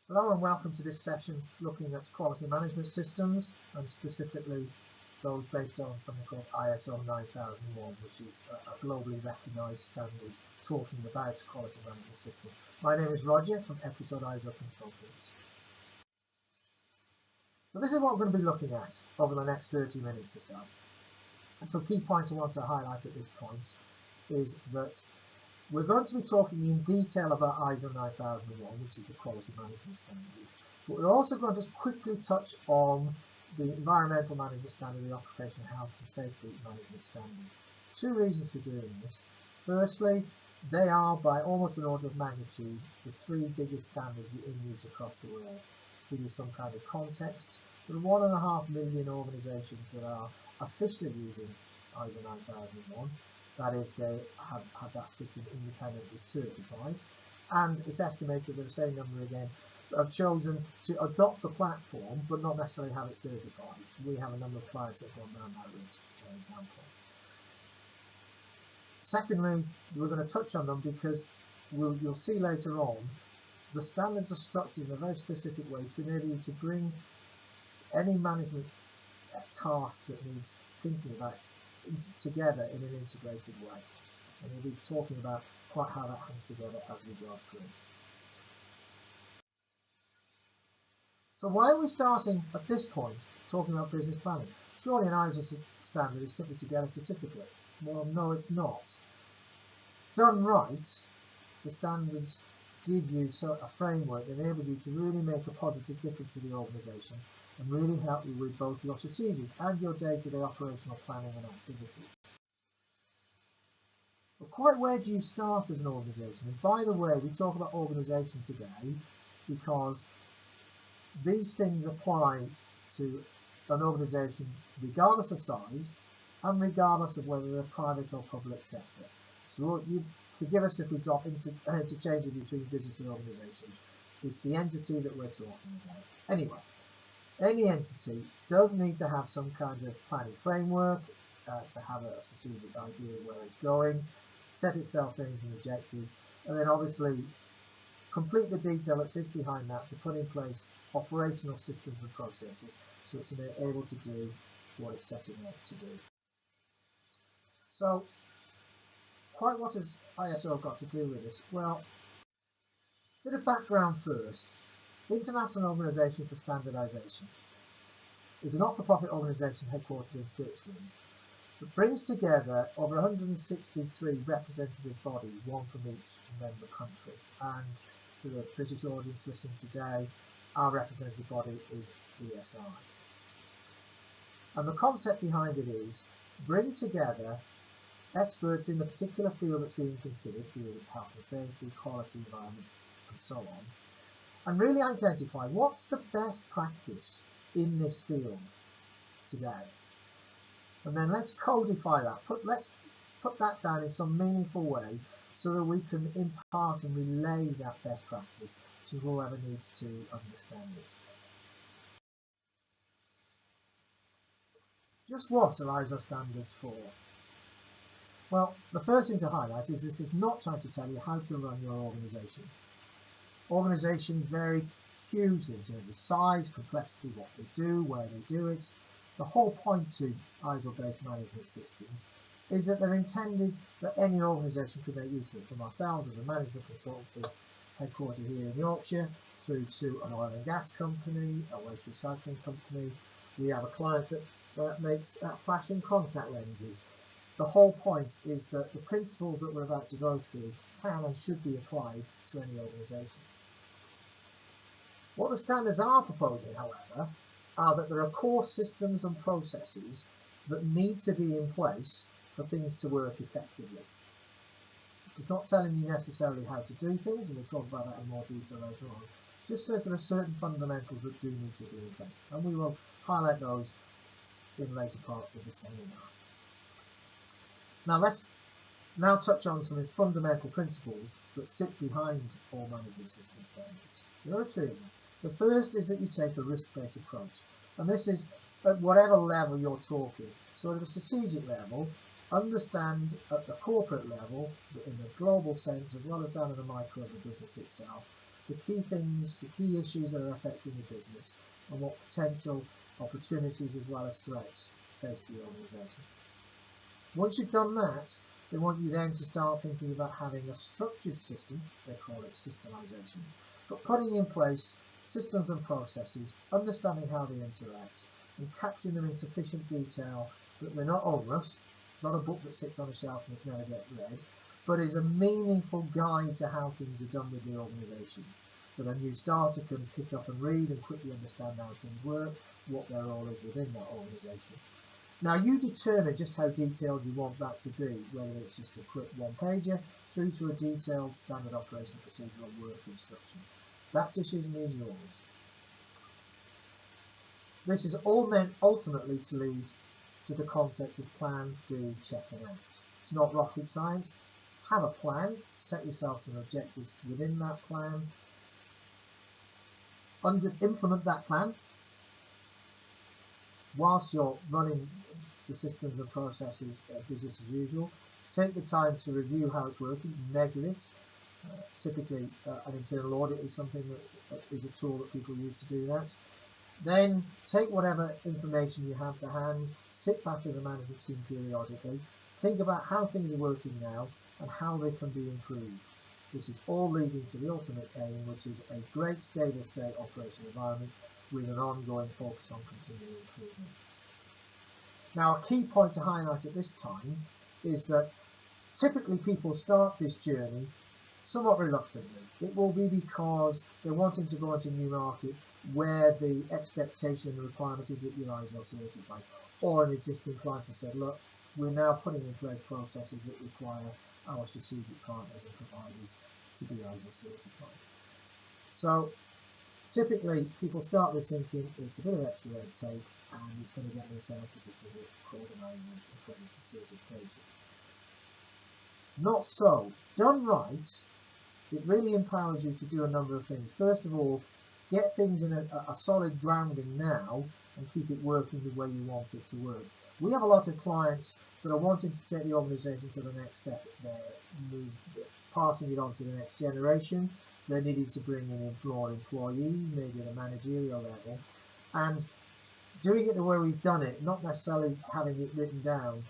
Hello and welcome to this session looking at quality management systems and specifically those based on something called ISO 9001, which is a globally recognised standard talking about quality management systems. My name is Roger from Episode ISO Consultants. So this is what we're going to be looking at over the next 30 minutes or so. And some key points I want to highlight at this point is that we're going to be talking in detail about ISO 9001, which is the quality management standard, but we're also going to just quickly touch on the environmental management standard, the occupational health and safety management standard. Two reasons for doing this. Firstly, they are by almost an order of magnitude the three biggest standards in use across the world. To give you some kind of context, there are 1.5 million organisations that are officially using ISO 9001. That is, they have that system independently certified, and it's estimated that the same number again have chosen to adopt the platform but not necessarily have it certified. We have a number of clients that have gone down that route, for example. Secondly, we're going to touch on them because you'll see later on the standards are structured in a very specific way to enable you to bring any management task that needs thinking about together in an integrated way, and we'll be talking about quite how that comes together as we go through. So why are we starting at this point talking about business planning? Surely an ISO standard is simply to get a certificate. Well, no, it's not. Done right, the standards give you a framework that enables you to really make a positive difference to the organisation and really help you with both your strategic and your day-to-day operational planning and activities. But quite where do you start as an organisation? And by the way, we talk about organisation today because these things apply to an organisation regardless of size and regardless of whether they're private or public sector. So you forgive us if we drop into interchange between business and organisation. It's the entity that we're talking about. Anyway, any entity does need to have some kind of planning framework, to have a strategic idea of where it's going, set itself aims and objectives, and then obviously complete the detail that sits behind that to put in place operational systems and processes so it's able to do what it's setting out to do. So, quite what has ISO got to do with this? Well, a bit of background first. International Organisation for Standardisation is a not-for-profit organisation headquartered in Switzerland that brings together over 163 representative bodies, one from each member country. And for the British audience listening today, our representative body is BSI. And the concept behind it is bring together experts in the particular field that's being considered, be it health and safety, quality, environment, and so on, and really identify what's the best practice in this field today. And then let's codify that, let's put that down in some meaningful way so that we can impart and relay that best practice to whoever needs to understand it. Just what are ISO standards for? Well, the first thing to highlight is this is not trying to tell you how to run your organisation. Organisations vary hugely in terms of size, complexity, what they do, where they do it. The whole point to ISO-based management systems is that they're intended that any organisation can make use of it, from ourselves as a management consultancy headquartered here in Yorkshire, through to an oil and gas company, a waste recycling company. We have a client that makes flash and contact lenses. The whole point is that the principles that we're about to go through can and should be applied to any organisation. What the standards are proposing, however, are that there are core systems and processes that need to be in place for things to work effectively. It's not telling you necessarily how to do things, and we'll talk about that in more detail later on. It just says there are certain fundamentals that do need to be in place, and we will highlight those in later parts of the seminar. Now let's touch on some fundamental principles that sit behind all management system standards. There are two of them. The first is that you take a risk-based approach, and this is at whatever level you're talking. So at a strategic level, understand at the corporate level, in the global sense, as well as down in the micro of the business itself, the key things, the key issues that are affecting the business, and what potential opportunities as well as threats face the organisation. Once you've done that, they want you then to start thinking about having a structured system, they call it systemization, but putting in place systems and processes, understanding how they interact, and capturing them in sufficient detail that they're not onerous, not a book that sits on a shelf and it's never get read, but is a meaningful guide to how things are done with the organisation, that a new starter can pick up and read and quickly understand how things work, what their role is within that organisation. Now you determine just how detailed you want that to be, whether it's just a quick one-pager through to a detailed standard operational procedure or work instruction. That decision is yours. This is all meant ultimately to lead to the concept of plan, do, check and act. It's not rocket science. Have a plan, set yourself some objectives within that plan, implement that plan whilst you're running the systems and processes business as usual. Take the time to review how it's working, measure it. Typically an internal audit is something that is a tool that people use to do that. Then take whatever information you have to hand, sit back as a management team periodically, think about how things are working now and how they can be improved. This is all leading to the ultimate aim, which is a great stable state operational environment with an ongoing focus on continual improvement. Now, a key point to highlight at this time is that typically people start this journey somewhat reluctantly. It will be because they're wanting to go into a new market where the expectation and the requirement is that you're ISO certified, or an existing client has said, look, we're now putting in place processes that require our strategic partners and providers to be ISO certified. So typically people start this thinking it's a bit of extra red tape and it's going to get me a sales certificate called an ISO accredited certification. Not so. Done right, it really empowers you to do a number of things. First of all, get things in a solid grounding now and keep it working the way you want it to work. We have a lot of clients that are wanting to take the organisation to the next step. They're passing it on to the next generation. They're needing to bring in more employees, maybe at a managerial level. And doing it the way we've done it, not necessarily having it written down,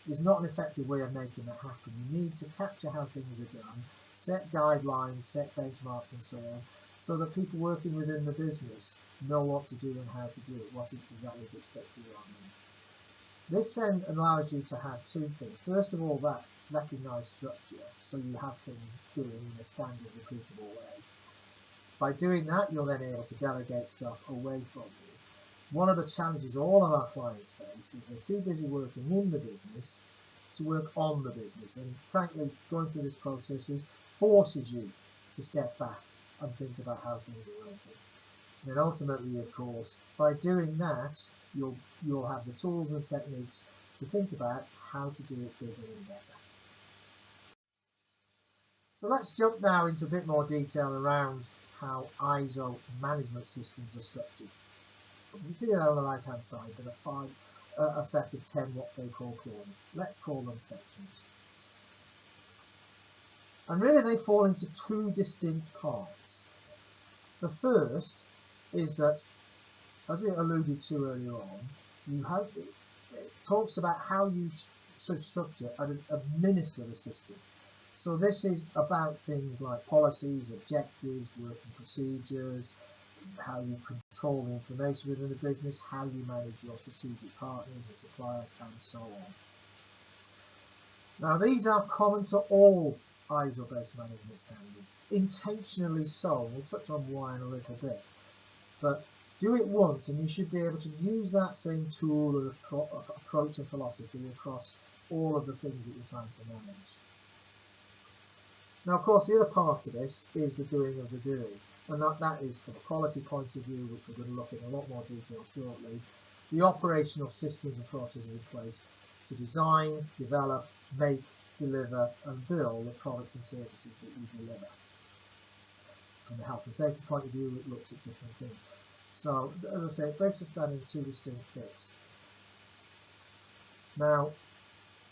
is not an effective way of making that happen. You need to capture how things are done, set guidelines, set benchmarks and so on, so that people working within the business know what to do and how to do it, what exactly is expected of them. This then allows you to have two things. First of all, that recognised structure, so you have things doing in a standard repeatable way. By doing that, you're then able to delegate stuff away from you. One of the challenges all of our clients face is they're too busy working in the business to work on the business, and frankly, going through this process forces you to step back and think about how things are working. And then ultimately, of course, by doing that, you'll have the tools and techniques to think about how to do it bigger and better. So let's jump now into a bit more detail around how ISO management systems are structured. You can see there on the right hand side there are a set of 10 what they call clauses. Let's call them sections. And really they fall into two distinct parts. The first is that, as we alluded to earlier on, it talks about how you should structure and administer the system. So this is about things like policies, objectives, working procedures, how you control the information within the business, how you manage your strategic partners and suppliers, and so on. Now these are common to all ISO-based management standards, intentionally so. We'll touch on why in a little bit. But do it once and you should be able to use that same tool or approach and philosophy across all of the things that you're trying to manage. Now, of course, the other part of this is the doing of the doing, and that is from a quality point of view, which we're going to look at in a lot more detail shortly, the operational systems and processes in place to design, develop, make, deliver and bill the products and services that you deliver. From the health and safety point of view, it looks at different things. So, as I say, it breaks this down into two distinct bits. Now,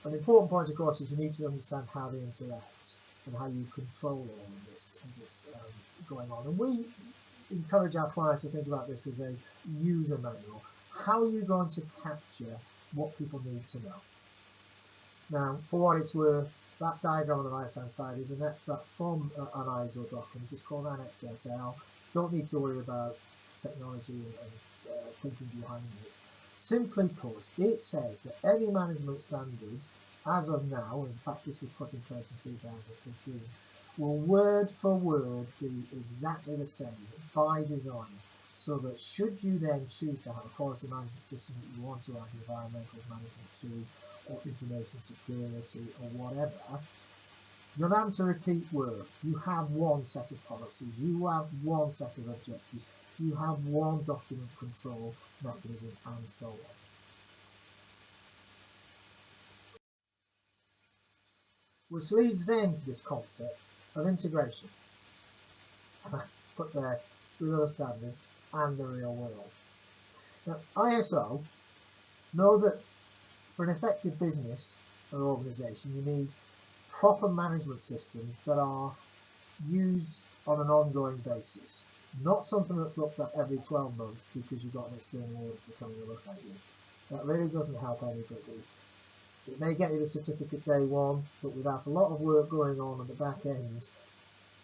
an important point, of course, is you need to understand how they interact. and how you control all of this as it's going on. And we encourage our clients to think about this as a user manual. How are you going to capture what people need to know? Now, for what it's worth, that diagram on the right hand side is an extract from an ISO document. It's called Annex SL. Don't need to worry about technology and thinking behind it. Simply put, it says that any management standards, as of now, in fact this was put in place in 2015, will word for word be exactly the same by design, so that should you then choose to have a quality management system that you want to add environmental management to, or information security, or whatever, you're not having to repeat work. You have one set of policies, you have one set of objectives, you have one document control mechanism, and so on. Which leads then to this concept of integration, put there with other standards and the real world. Now, ISO know that for an effective business or organisation, you need proper management systems that are used on an ongoing basis, not something that's looked at every 12 months because you've got an external auditor coming to look at you. That really doesn't help anybody. It may get you the certificate day one, but without a lot of work going on at the back end,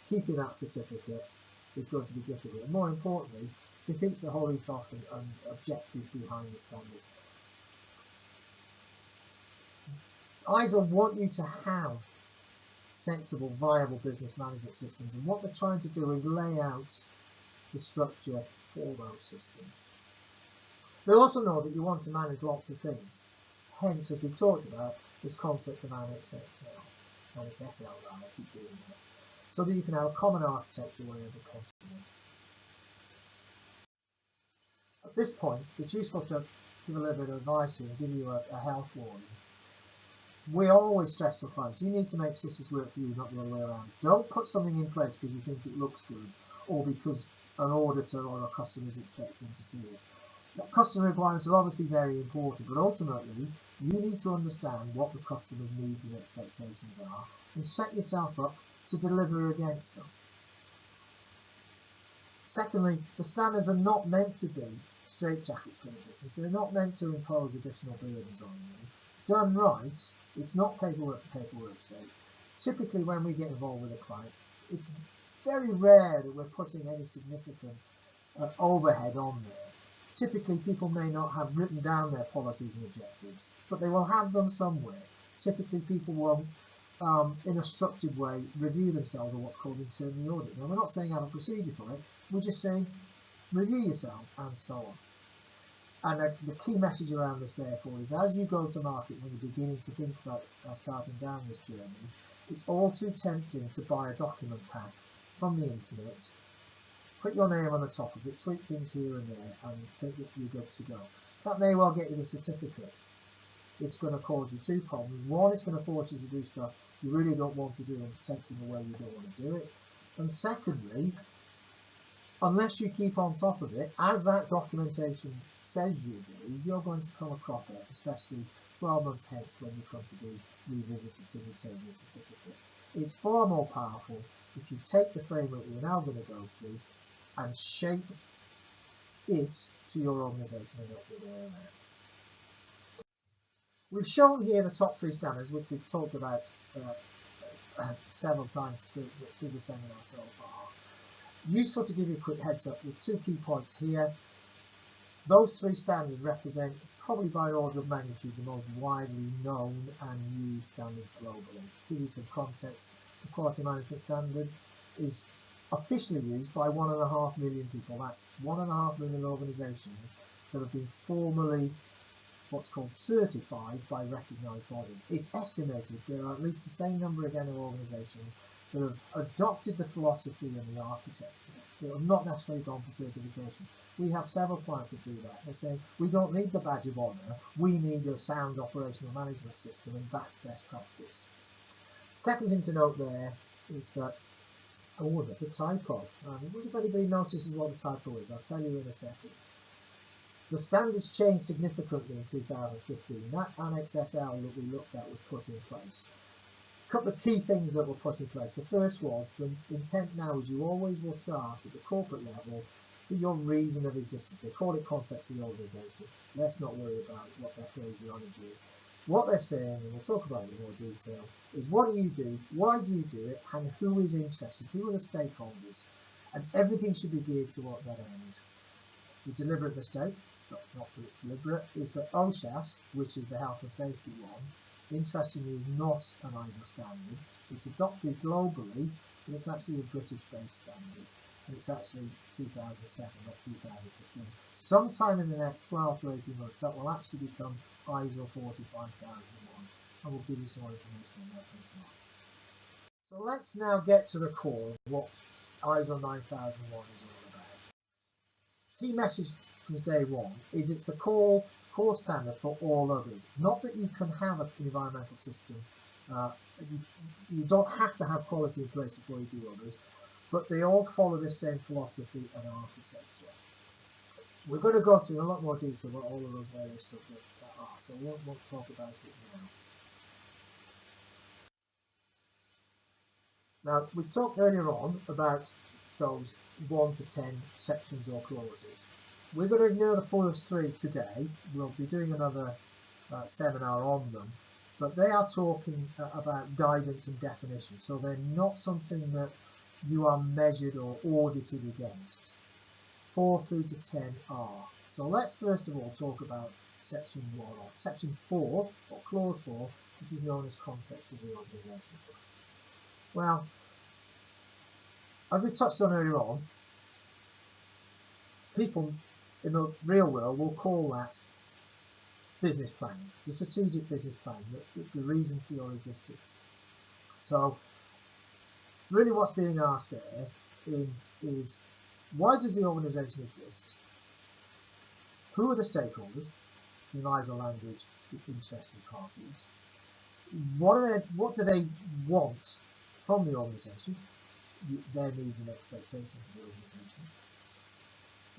keeping that certificate is going to be difficult. And more importantly, defeats the whole ethos and objective behind the standards. ISO want you to have sensible, viable business management systems, and what they're trying to do is lay out the structure for those systems. They also know that you want to manage lots of things. Hence, as we've talked about, this concept of Annex SL, Annex SL, I keep doing that, so that you can have a common architecture wherever possible. At this point, it's useful to give a little bit of advice here and give you a health warning. We always stress to clients, you need to make systems work for you, not the other way around. Don't put something in place because you think it looks good, or because an auditor or a customer is expecting to see it. Now, customer requirements are obviously very important, but ultimately you need to understand what the customer's needs and expectations are and set yourself up to deliver against them. Secondly, the standards are not meant to be straitjackets for the business. They're not meant to impose additional burdens on you. Done right, it's not paperwork for paperwork's sake. Typically when we get involved with a client, it's very rare that we're putting any significant overhead on there. Typically people may not have written down their policies and objectives, but they will have them somewhere. Typically people will, in a structured way, review themselves on what's called internal audit. Now we're not saying have a procedure for it, we're just saying review yourselves and so on. And the key message around this, therefore, is as you go to market, when you're beginning to think about starting down this journey, it's all too tempting to buy a document pack from the internet, put your name on the top of it, tweak things here and there, and think that you're good to go. That may well get you the certificate. It's going to cause you two problems. One, it's going to force you to do stuff you really don't want to do and potentially in a way you don't want to do it. And secondly, unless you keep on top of it, as that documentation says you do, you're going to come a cropper, especially 12 months hence when you come to be revisited to return your certificate. It's far more powerful if you take the framework we're now going to go through and shape it to your organisation and not the other way around. We've shown here the top 3 standards, which we've talked about several times through the seminar so far. Useful to give you a quick heads up, there's 2 key points here. Those 3 standards represent, probably by order of magnitude, the most widely known and used standards globally. To give you some context, the Quality Management Standard is officially used by 1.5 million people. That's 1.5 million organisations that have been formally what's called certified by recognised bodies. It's estimated there are at least the same number again of organisations that have adopted the philosophy and the architecture, that have not necessarily gone for certification. We have several clients that do that. They're saying, we don't need the badge of honour, we need a sound operational management system, and that's best practice. Second thing to note there is that, oh, there's a typo. What if anybody notices what the typo is? I'll tell you in a second. The standards changed significantly in 2015. That Annex SL that we looked at was put in place. couple of key things that were put in place. The first was the intent now is you always will start at the corporate level for your reason of existence. They call it context of the organisation. Let's not worry about what their phraseology is. What they're saying, and we'll talk about it in more detail, is what do you do, why do you do it, and who is interested, who are the stakeholders, and everything should be geared toward that end. The deliberate mistake, that's not that it's deliberate, is that OSHAS, which is the health and safety one, interestingly is not an ISO standard. It's adopted globally, but it's actually a British-based standard. And it's actually 2007, not 2015. Sometime in the next 12 to 18 months, that will actually become ISO 45001, and we'll give you some more information on that later on. So let's now get to the core of what ISO 9001 is all about. Key message from day one is it's the core standard for all others. Not that you can have an environmental system, you don't have to have quality in place before you do others, but they all follow the same philosophy and architecture. We're going to go through in a lot more detail what all of those various subjects are, so we won't talk about it now. Now, we talked earlier on about those 1 to 10 sections or clauses. We're going to ignore the first 3 today. We'll be doing another seminar on them, but they are talking about guidance and definition, so they're not something that you are measured or audited against. 4 through to 10 are. So let's first of all talk about section 1, or section 4, or clause 4, which is known as concepts of the organisation. Well, as we touched on earlier on, people in the real world will call that business planning, the strategic business plan, the reason for your existence. So really what's being asked there is why does the organisation exist? Who are the stakeholders? In ISO language, the interested parties. What do they want from the organisation? Their needs and expectations of the organisation.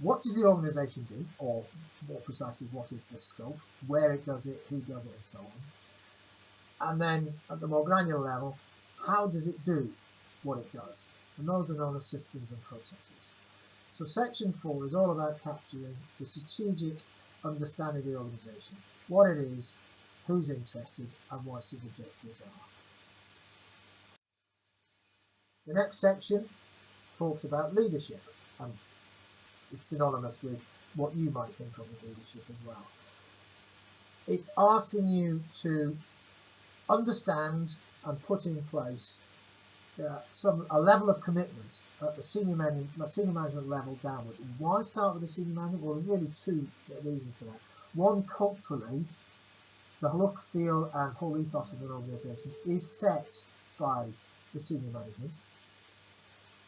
What does the organisation do, or more precisely, what is the scope, where it does it, who does it, and so on. And then at the more granular level, how does it do what it does? And those are known as systems and processes. So section 4 is all about capturing the strategic understanding of the organisation, what it is, who's interested, and what its objectives are. The next section talks about leadership, and it's synonymous with what you might think of as leadership as well. It's asking you to understand and put in place a level of commitment at the senior management level downwards. Why start with the senior management? Well, there's really 2 reasons for that. One, culturally, the look, feel, and whole ethos of an organisation is set by the senior management.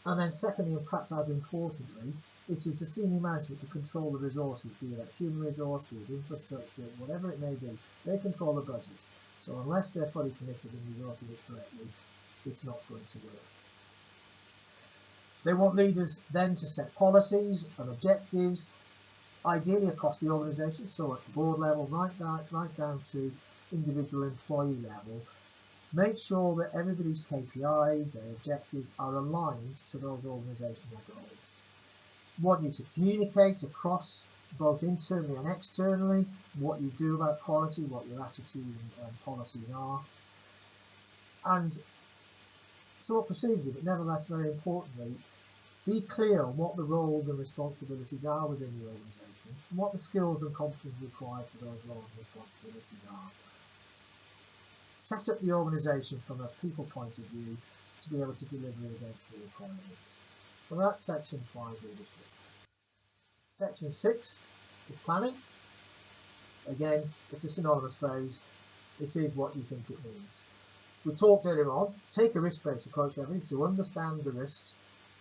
And then secondly, and perhaps as importantly, it is the senior management who control the resources, be that human resource, be it infrastructure, whatever it may be. They control the budget. So unless they're fully committed and resourcing it correctly, it's not going to work. They want leaders then to set policies and objectives, ideally across the organisation, so at the board level, right down to individual employee level. Make sure that everybody's KPIs, their objectives, are aligned to those organisational goals. Want you to communicate across both internally and externally what you do about quality, what your attitude and policies are. And somewhat procedurally, but nevertheless very importantly, be clear on what the roles and responsibilities are within the organisation and what the skills and competences required for those roles and responsibilities are. Set up the organisation from a people point of view to be able to deliver against the requirements. So that's section 5, leadership. Section 6 is planning. Again, it's a synonymous phrase. It is what you think it means. We talked earlier on, take a risk-based approach to everything, so understand the risks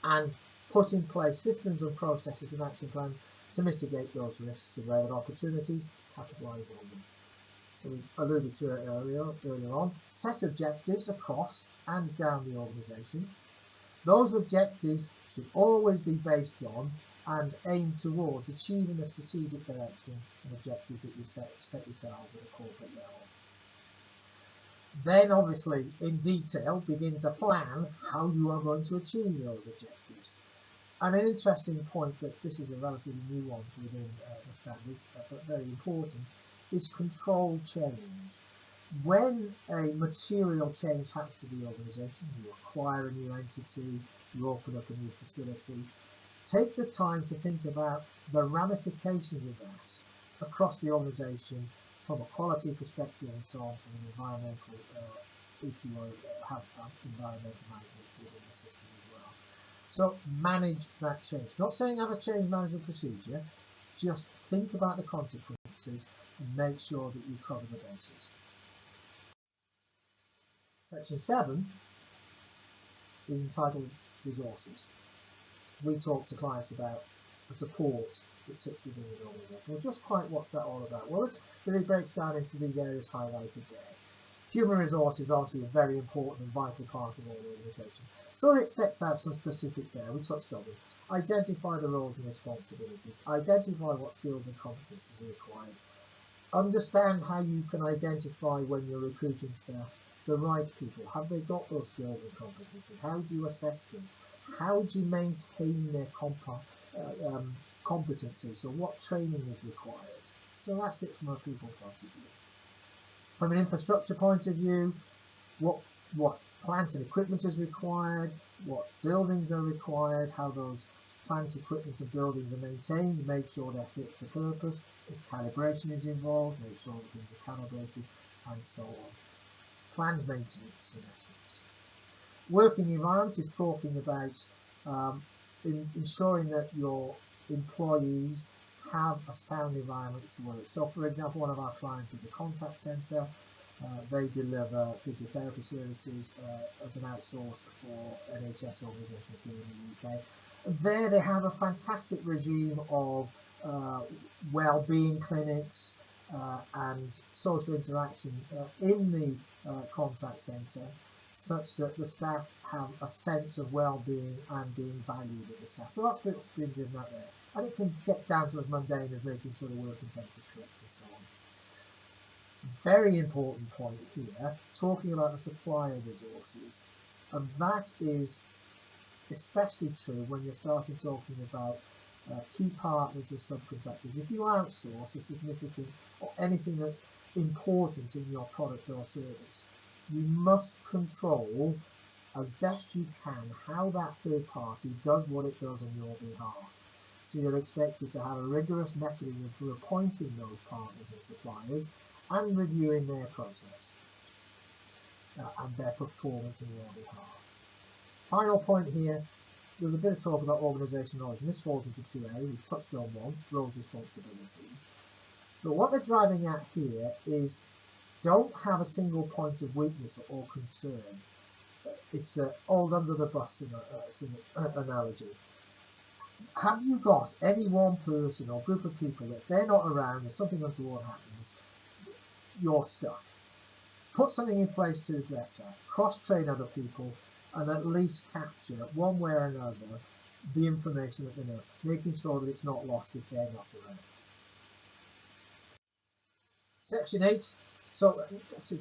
and put in place systems and processes and action plans to mitigate those risks and where there are opportunities, capitalise on them. So we alluded to it earlier on. Set objectives across and down the organisation. Those objectives should always be based on and aim towards achieving the strategic direction and objectives that you set yourselves at a corporate level. Then obviously in detail begin to plan how you are going to achieve those objectives. And an interesting point, that this is a relatively new one within the standards, but very important, is control change. When a material change happens to the organisation, you acquire a new entity, you open up a new facility, take the time to think about the ramifications of that across the organisation from a quality perspective and so on, from an environmental, if you have environmental management within the system as well. So manage that change. Not saying have a change management procedure, just think about the consequences and make sure that you cover the bases. Section 7 is entitled Resources. We talk to clients about the support that sits within the organisation. Well, just quite what's that all about? Well, this really breaks down into these areas highlighted there. Human resources is obviously a very important and vital part of all organisations. So it sets out some specifics there. We touched on them. Identify the roles and responsibilities. Identify what skills and competences are required. Understand how you can identify when you're recruiting staff the right people. Have they got those skills and competencies? How do you assess them? How do you maintain their competency? So what training is required? So that's it from a people point of view. From an infrastructure point of view, what plant and equipment is required, what buildings are required, how those plant equipment and buildings are maintained, make sure they're fit for purpose, if calibration is involved, make sure that things are calibrated, and so on. Planned maintenance, in essence. Working environment is talking about ensuring that your employees have a sound environment to work. So, for example, one of our clients is a contact centre. They deliver physiotherapy services as an outsource for NHS organisations here in the UK. There they have a fantastic regime of well-being clinics and social interaction in the contact centre, such that the staff have a sense of well-being and being valued at the staff. So that's what's been driven out there. And it can get down to as mundane as making sure the working temp is correct and so on. Very important point here, talking about the supply of resources. And that is especially true when you're starting talking about key partners as subcontractors. If you outsource a significant or anything that's important in your product or service, you must control as best you can how that third party does what it does on your behalf. So you're expected to have a rigorous mechanism for appointing those partners and suppliers and reviewing their process and their performance on your behalf. Final point here, there's a bit of talk about organisation knowledge, and this falls into two areas. We've touched on one, roles, responsibilities. But what they're driving at here is don't have a single point of weakness or concern. It's the old under the bus analogy. Have you got any one person or group of people that if they're not around and something untoward happens, you're stuck? Put something in place to address that. Cross-train other people and at least capture, one way or another, the information that they know, making sure that it's not lost if they're not around. Section 8. So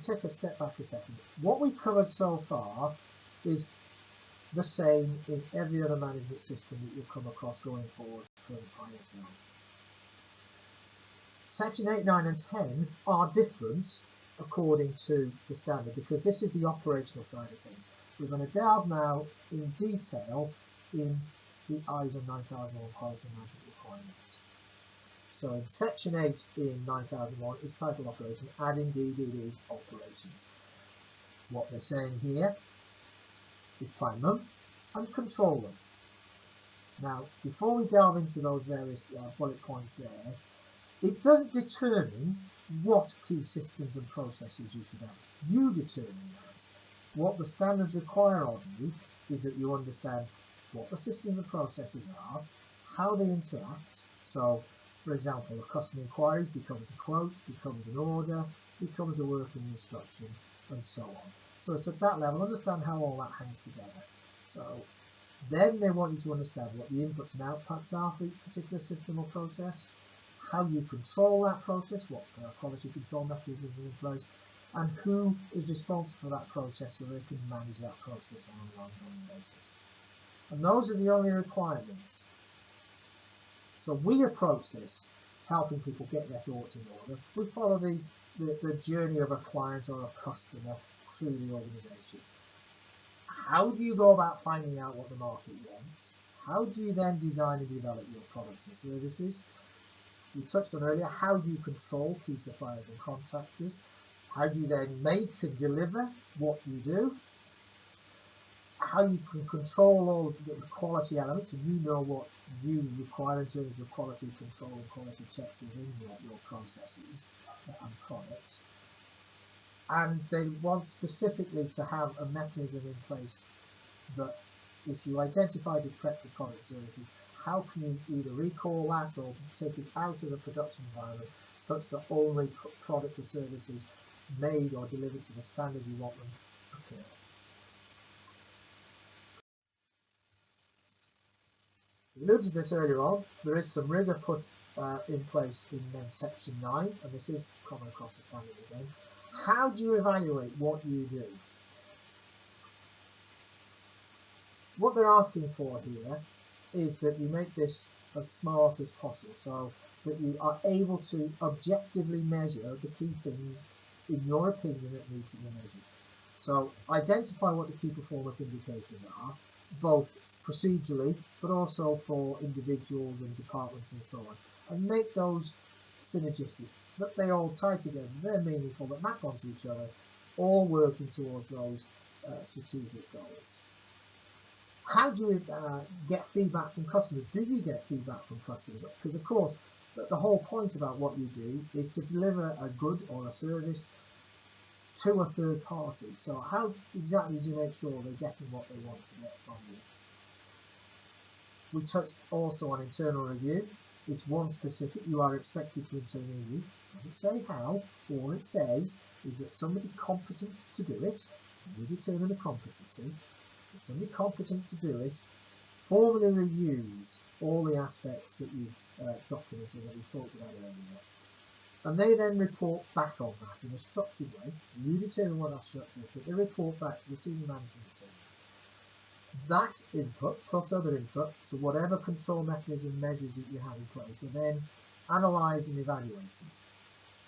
take a step back a second. What we've covered so far is the same in every other management system that you'll come across going forward from ISO. Section 8, 9 and 10 are different according to the standard because this is the operational side of things. We're going to delve now in detail in the ISO 9001 quality management requirements. So in section 8 in 9001 is titled Operations, and indeed it is Operations. What they're saying here is plan them and control them. Now, before we delve into those various bullet points there, it doesn't determine what key systems and processes you should have. You determine that. What the standards require of you is that you understand what the systems and processes are, how they interact. So, for example, a customer inquiry becomes a quote, becomes an order, becomes a working instruction, and so on. So it's at that level, understand how all that hangs together. So then they want you to understand what the inputs and outputs are for each particular system or process, how you control that process, what quality control mechanisms are in place, and who is responsible for that process so they can manage that process on an ongoing basis. And those are the only requirements. So we approach this helping people get their thoughts in order. We follow the journey of a client or a customer through the organisation. How do you go about finding out what the market wants? How do you then design and develop your products and services? We touched on earlier, how do you control key suppliers and contractors? How do you then make and deliver what you do? How you can control all the quality elements, and you know what you require in terms of quality control and quality checks within your processes and products. And they want specifically to have a mechanism in place that if you identify defective product services, how can you either recall that or take it out of the production environment such that only product or services made or delivered to the standard you want them occur. We alluded to this earlier on. There is some rigour put in place in section 9, and this is common across the standards again. How do you evaluate what you do? What they're asking for here is that you make this as smart as possible, so that you are able to objectively measure the key things in your opinion that need to be measured. So identify what the key performance indicators are, both procedurally but also for individuals and departments and so on, and make those synergistic, that they all tie together, they're meaningful, that map onto each other, all working towards those strategic goals. How do you get feedback from customers? Do you get feedback from customers? Because of course the whole point about what you do is to deliver a good or a service to a third party. So how exactly do you make sure they're getting what they want to get from you? We touched also on internal review. It's one specific. You are expected to internally review. It doesn't say how. All it says is that somebody competent to do it, and you determine the competency, that somebody competent to do it formally reviews all the aspects that you've documented that we talked about earlier. And they then report back on that in a structured way. You determine what that structure is, but they report back to the senior management team. That input plus other input, so whatever control mechanism measures that you have in place, are then analysed and evaluated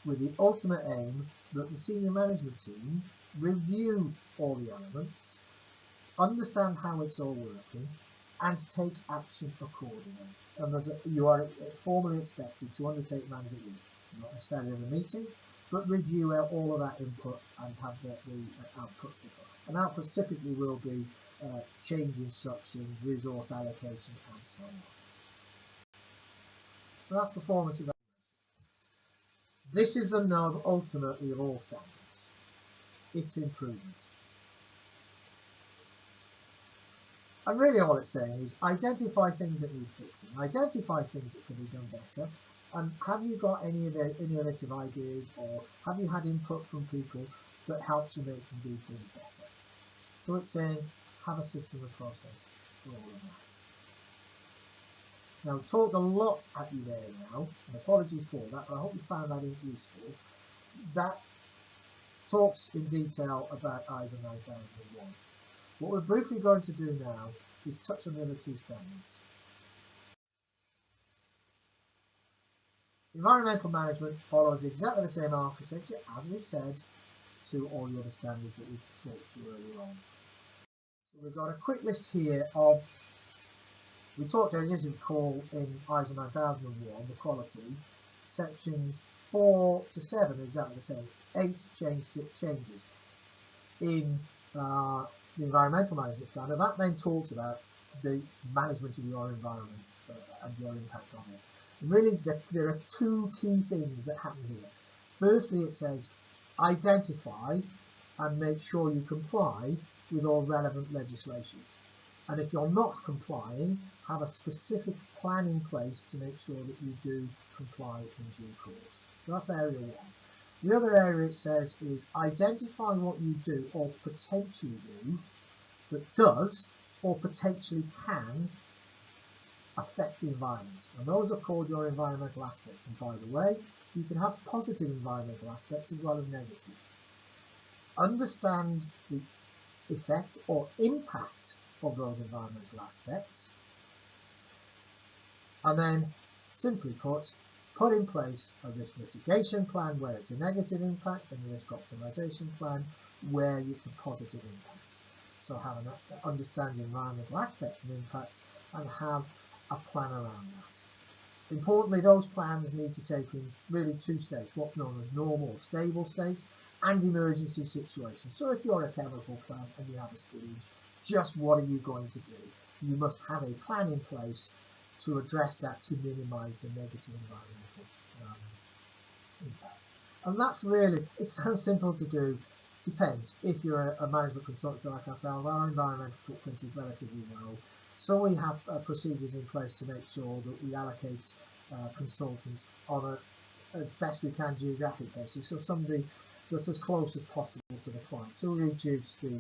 with the ultimate aim that the senior management team review all the elements, understand how it's all working, and take action accordingly. And you are formally expected to undertake management review, not necessarily as a meeting, but review all of that input and have the outputs. And outputs typically will be change instructions, resource allocation, and so on. So that's performance evaluation. This is the nub ultimately of all standards. It's improvement. And really all it's saying is identify things that need fixing, identify things that can be done better, and have you got any innovative ideas, or have you had input from people that helps you make them do things better? So it's saying have a system and process for all of that. Now, I've talked a lot at you there now, and apologies for that, but I hope you found that useful. That talks in detail about ISO 9001. What we're briefly going to do now is touch on the other two standards. Environmental management follows exactly the same architecture, as we've said, to all the other standards that we've talked through earlier on. So we've got a quick list here of, we talked earlier, as you recall, in ISO 9001, the quality, sections 4 to 7 are exactly the same. 8 changes. In the environmental management standard, that then talks about the management of your environment and your impact on it. And really, there are two key things that happen here. Firstly, it says identify and make sure you comply with all relevant legislation. And if you're not complying, have a specific plan in place to make sure that you do comply in due course. So that's area 1. The other area it says is identify what you do or potentially do that does or potentially can affect the environment. And those are called your environmental aspects. And by the way, you can have positive environmental aspects as well as negative. understand the effect or impact of those environmental aspects, and then, simply put in place a risk mitigation plan where it's a negative impact and a risk optimization plan where it's a positive impact. So have an understanding environmental aspects and impacts and have a plan around that. Importantly, those plans need to take in really two states, what's known as normal or stable states and emergency situations. So if you're a chemical plant and you have a squeeze, just what are you going to do? You must have a plan in place to address that to minimise the negative environmental impact. And that's really, it sounds simple to do, depends. If you're a management consultant like ourselves, our environmental footprint is relatively low. So we have procedures in place to make sure that we allocate consultants on as best we can geographic basis. So somebody that's as close as possible to the client. So we reduce the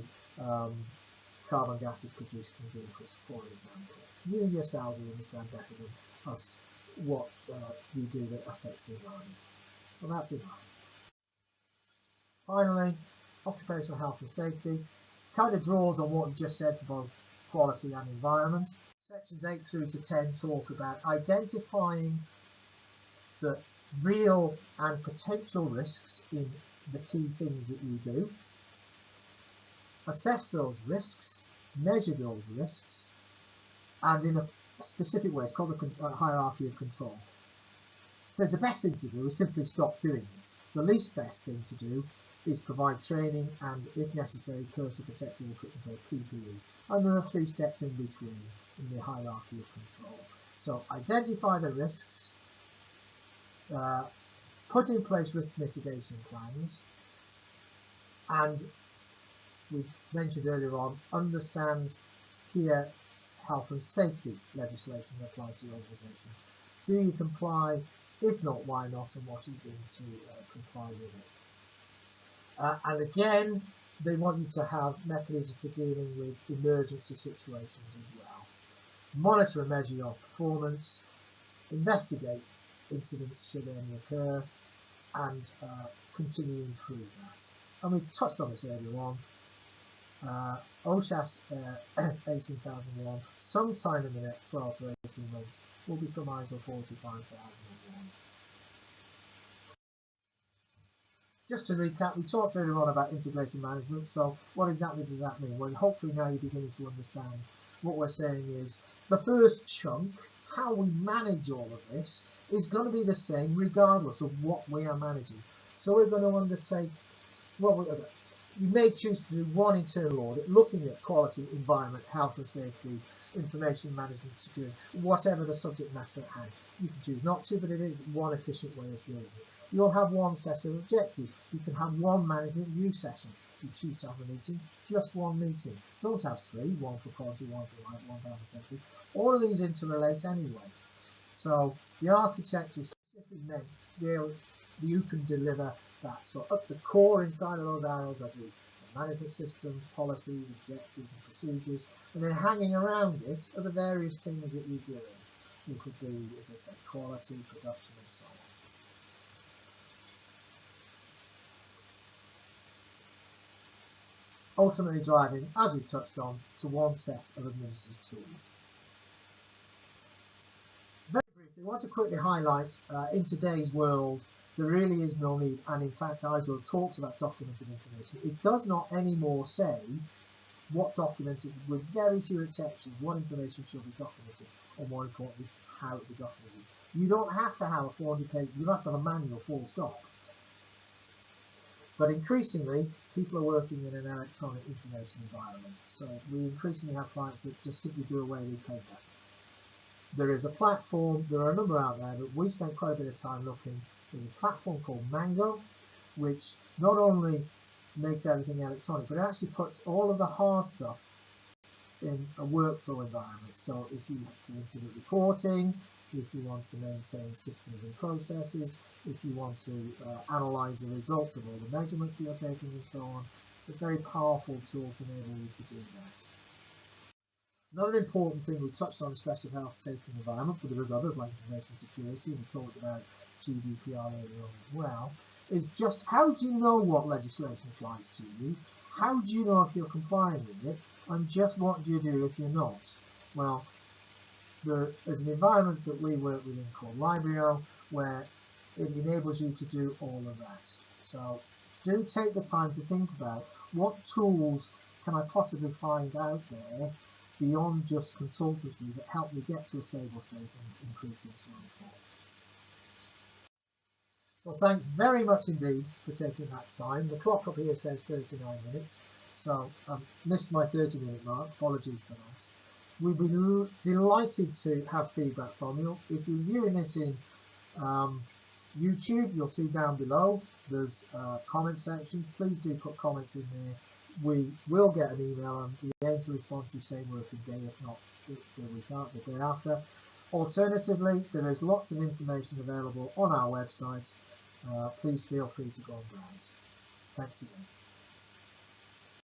carbon gases produced from vehicles, for example. You yourselves will understand better than us what we do that affects the environment. So that's it. Finally, occupational health and safety kind of draws on what we just said for both quality and environment. Sections 8 through to 10 talk about identifying the real and potential risks in the key things that you do, assess those risks, measure those risks, and in a specific way, it's called the hierarchy of control. It says the best thing to do is simply stop doing it. The least best thing to do is provide training and, if necessary, personal protective equipment or PPE. And there are 3 steps in between in the hierarchy of control. So identify the risks, put in place risk mitigation plans, and we mentioned earlier on, understand here health and safety legislation that applies to your organisation. Do you comply? If not, why not? And what are you doing to comply with it? And again, they want you to have mechanisms for dealing with emergency situations as well. Monitor and measure your performance, investigate incidents should any occur, and continue to improve that. And we touched on this earlier on. OSHAS 18001, sometime in the next 12 to 18 months, will become ISO 45001. Just to recap, we talked earlier on about integrated management. So what exactly does that mean? Well, hopefully now you're beginning to understand what we're saying is the first chunk, how we manage all of this, is going to be the same regardless of what we are managing. So we're going to undertake, you may choose to do one internal audit looking at quality, environment, health and safety, information management, security, whatever the subject matter at hand. You can choose not to, but it is one efficient way of doing it. You'll have one set of objectives. You can have one management review session. If you choose to have a meeting, just one meeting. Don't have 3, one for quality, one for life, one for health and safety. All of these interrelate anyway. So the architecture is specifically meant to be able, you can deliver that. So at the core inside of those arrows are the management system, policies, objectives and procedures, and then hanging around it are the various things that you're doing. It could be, as I said, quality, production and so on. Ultimately driving, as we touched on, to one set of administrative tools. Very briefly, I want to quickly highlight, in today's world, there really is no need, and in fact ISO talks about documented information. It does not anymore say what documented, with very few exceptions, what information should be documented, or more importantly, how it be documented. You don't have to have a 400-page, you don't have to have a manual full stop. But increasingly, people are working in an electronic information environment. So we increasingly have clients that just simply do away with paper. There is a platform, there are a number out there, but we spent quite a bit of time looking. There's a platform called Mango, which not only makes everything electronic, but it actually puts all of the hard stuff in a workflow environment. So if you want to incident reporting, if you want to maintain systems and processes, if you want to analyze the results of all the measurements that you're taking and so on, it's a very powerful tool to enable you to do that. Another important thing we touched on, especially health, safety and environment, but there was others like information security, and we talked about GDPR earlier on as well, is just how do you know what legislation applies to you? How do you know if you're complying with it? And just what do you do if you're not? Well, there's an environment that we work within called Libreo where it enables you to do all of that. So do take the time to think about what tools can I possibly find out there beyond just consultancy that help me get to a stable state and increase this going forward. So thanks very much indeed for taking that time. The clock up here says 39 minutes, so I've missed my 30-minute mark. Apologies for that. We'd be delighted to have feedback from you. If you're viewing this in YouTube, you'll see down below there's a comment section. Please do put comments in there. We will get an email and we aim to respond to the same working day, if not the day after. Alternatively, there is lots of information available on our website. Please feel free to go and browse. Thanks again.